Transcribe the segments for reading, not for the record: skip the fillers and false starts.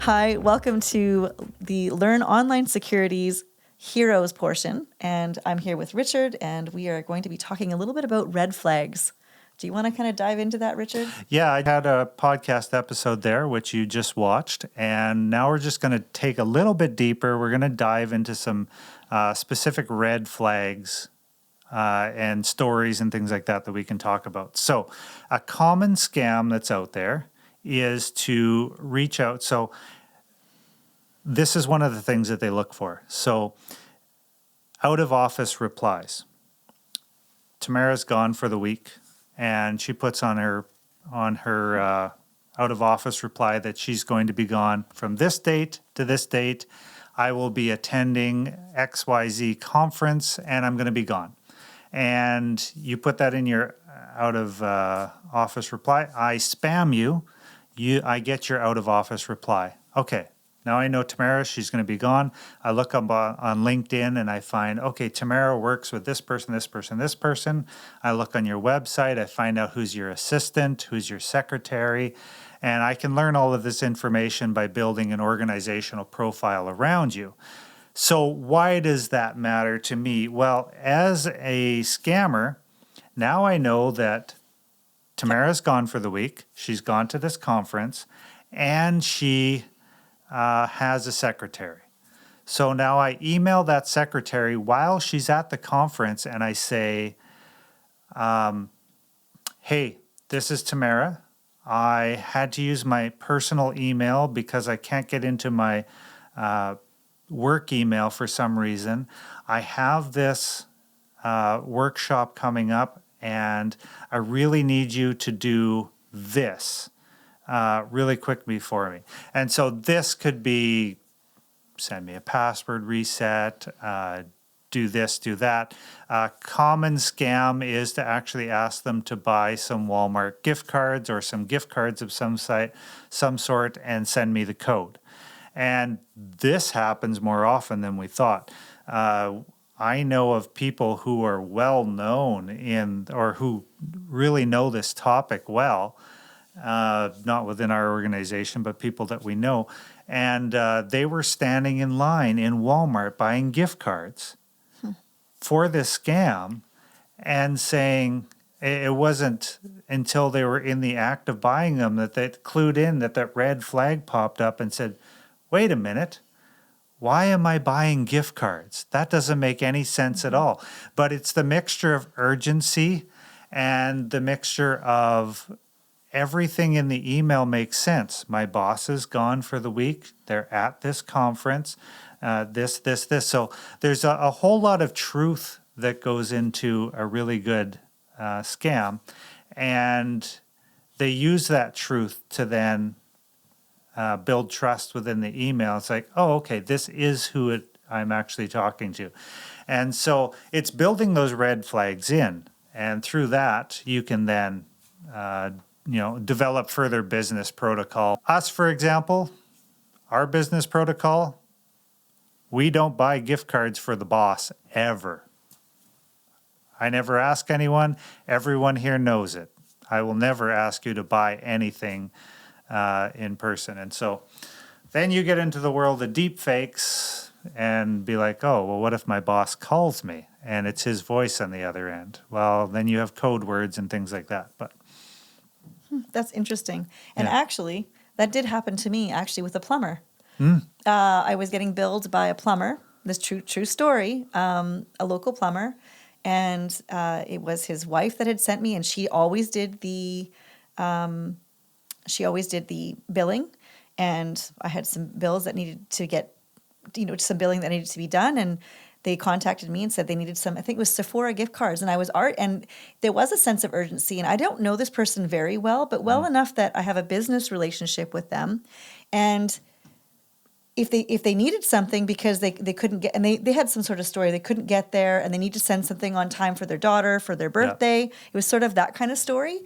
Hi, welcome to the Learn Online Security's Heroes portion. And I'm here with Richard, and we are going to be talking a little bit about red flags. Do you want to kind of dive into that, Richard? Yeah, I had a podcast episode there, which you just watched. And now we're just going to take a little bit deeper. We're going to dive into some specific red flags and stories and things like that we can talk about. So a common scam that's out there is to reach out. So this is one of the things that they look for. So out of office replies. Tamara's gone for the week, and she puts on her out of office reply that she's going to be gone from this date to this date. I will be attending XYZ conference, and I'm going to be gone. And you put that in your out of office reply. I spam you. I get your out of office reply. Okay, now I know Tamara, she's going to be gone. I look up on LinkedIn and I find, okay, Tamara works with this person, this person, this person. I look on your website. I find out who's your assistant, who's your secretary. And I can learn all of this information by building an organizational profile around you. So why does that matter to me? Well, as a scammer, now I know that Tamara's gone for the week. She's gone to this conference, and she has a secretary. So now I email that secretary while she's at the conference, and I say, hey, this is Tamara. I had to use my personal email because I can't get into my work email for some reason. I have this workshop coming up, and I really need you to do this really quickly for me. And so this could be send me a password reset, do this, do that. Common scam is to actually ask them to buy some Walmart gift cards or some gift cards of some sort and send me the code. And this happens more often than we thought. I know of people who are well known or who really know this topic well, not within our organization, but people that we know. And they were standing in line in Walmart buying gift cards for this scam and saying it wasn't until they were in the act of buying them that they clued in that red flag popped up and said, wait a minute. Why am I buying gift cards? That doesn't make any sense at all. But it's the mixture of urgency and the mixture of everything in the email makes sense. My boss is gone for the week. They're at this conference, this. So there's a whole lot of truth that goes into a really good scam. And they use that truth to then build trust within the email. It's like, oh, okay, this is who I'm actually talking to. And so it's building those red flags in. And through that, you can then, develop further business protocol. Us, for example, our business protocol, we don't buy gift cards for the boss ever. I never ask anyone. Everyone here knows it. I will never ask you to buy anything in person. And so then you get into the world of deep fakes and be like, oh, well, what if my boss calls me and it's his voice on the other end? Well, then you have code words and things like that. But that's interesting. And actually, that did happen to me actually with a plumber. Mm. I was getting billed by a plumber, this true story, a local plumber. And it was his wife that had sent me, and she always did the billing, and I had some bills that needed to get, some billing that needed to be done, and they contacted me and said they needed some, I think it was Sephora gift cards, and I was and there was a sense of urgency, and I don't know this person very well, but well enough that I have a business relationship with them, and if they needed something because they couldn't get, and they had some sort of story, they couldn't get there, and they need to send something on time for their daughter, for their birthday, It was sort of that kind of story,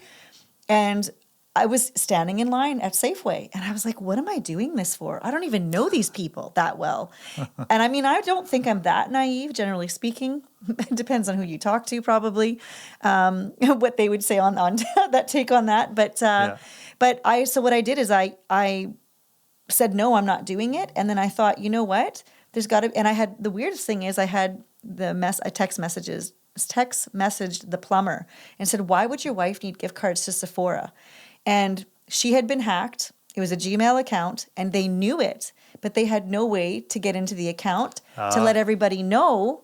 and I was standing in line at Safeway, and I was like, what am I doing this for? I don't even know these people that well. And I mean, I don't think I'm that naive, generally speaking. It depends on who you talk to, probably, what they would say on that take on that. But what I did is I said, no, I'm not doing it. And then I thought, you know what? There's got to, and I had, the weirdest thing is I had I text messaged the plumber and said, why would your wife need gift cards to Sephora? And she had been hacked. It was a Gmail account and they knew it, but they had no way to get into the account to let everybody know,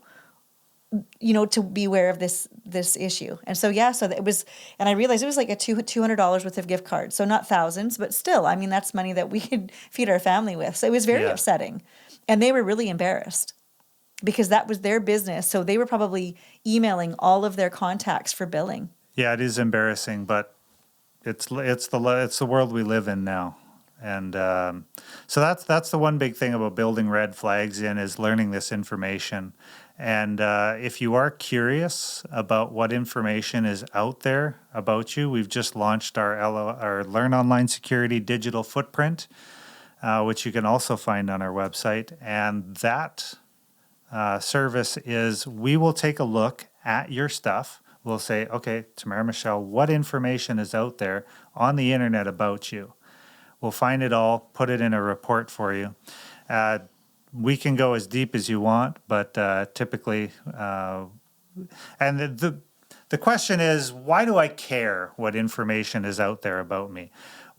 to be aware of this issue. And so, so it was, and I realized it was like a $200 worth of gift cards. So not thousands, but still, I mean, that's money that we could feed our family with. So it was very upsetting. And they were really embarrassed because that was their business. So they were probably emailing all of their contacts for billing. Yeah, it is embarrassing, but it's the world we live in now. And so that's the one big thing about building red flags in is learning this information. And if you are curious about what information is out there about you, we've just launched our Learn Online Security digital footprint, which you can also find on our website. And that service is we will take a look at your stuff. We'll say, okay, Tamara Michéle, what information is out there on the internet about you? We'll find it all, put it in a report for you. We can go as deep as you want, but typically, and the question is, why do I care what information is out there about me?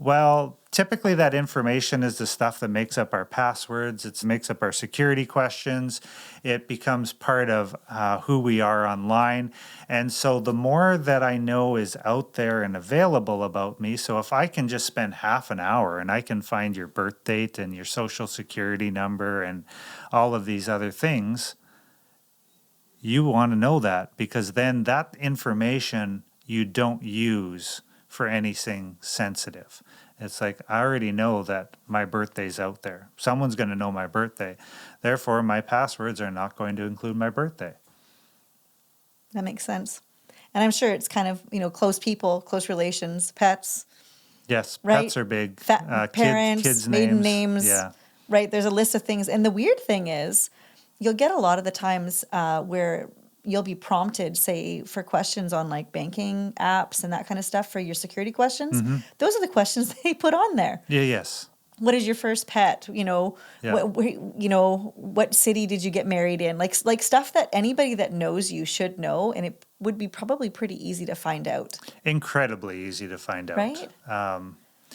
Well, typically that information is the stuff that makes up our passwords. It makes up our security questions. It becomes part of who we are online. And so the more that I know is out there and available about me, so if I can just spend half an hour and I can find your birth date and your social security number and all of these other things, you want to know that because then that information you don't use for anything sensitive. It's like, I already know that my birthday's out there. Someone's going to know my birthday. Therefore, my passwords are not going to include my birthday. That makes sense. And I'm sure it's kind of, close people, close relations, pets. Yes, right? Pets are big. Parents, kids' maiden names. names. Yeah. Right, there's a list of things. And the weird thing is, you'll get a lot of the times where you'll be prompted, say, for questions on like banking apps and that kind of stuff for your security questions. Mm-hmm. Those are the questions they put on there. Yeah, yes. What is your first pet? What city did you get married in? Like stuff that anybody that knows you should know, and it would be probably pretty easy to find out. Incredibly easy to find out. Right?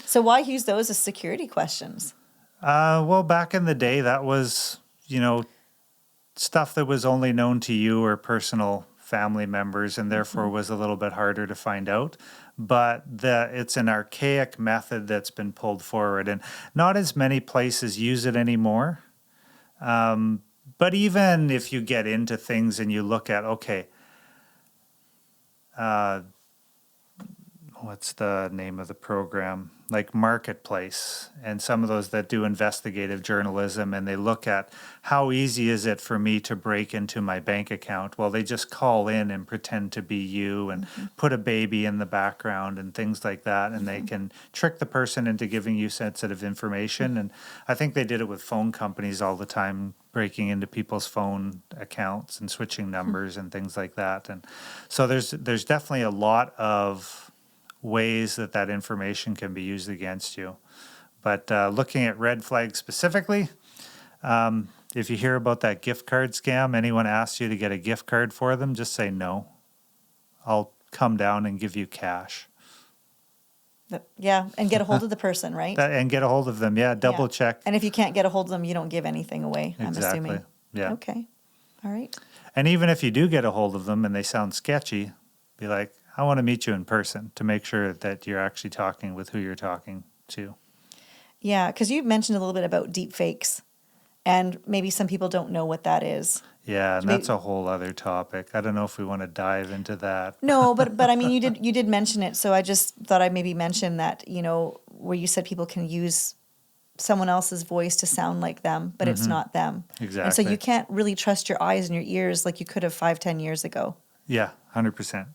So why use those as security questions? Well, back in the day, that was, stuff that was only known to you or personal family members and therefore was a little bit harder to find out. But it's an archaic method that's been pulled forward and not as many places use it anymore. But even if you get into things and you look at, okay, what's the name of the program? Like Marketplace and some of those that do investigative journalism, and they look at how easy is it for me to break into my bank account? Well, they just call in and pretend to be you and put a baby in the background and things like that, and they can trick the person into giving you sensitive information. And I think they did it with phone companies all the time, breaking into people's phone accounts and switching numbers and things like that. And so there's definitely a lot of ways that information can be used against you. But looking at red flags specifically, if you hear about that gift card scam, anyone asks you to get a gift card for them, just say no. I'll come down and give you cash. Yeah, and get a hold of the person, right? And get a hold of them, double check. And if you can't get a hold of them, you don't give anything away, I'm assuming. Yeah. Okay, all right. And even if you do get a hold of them and they sound sketchy, be like, I want to meet you in person to make sure that you're actually talking with who you're talking to. Yeah, because you mentioned a little bit about deep fakes, and maybe some people don't know what that is. Yeah, and that's a whole other topic. I don't know if we want to dive into that. No, but I mean, you did mention it, so I just thought I'd maybe mention that, where you said people can use someone else's voice to sound like them, but it's not them. Exactly. And so you can't really trust your eyes and your ears like you could have 5-10 years ago. Yeah, 100%.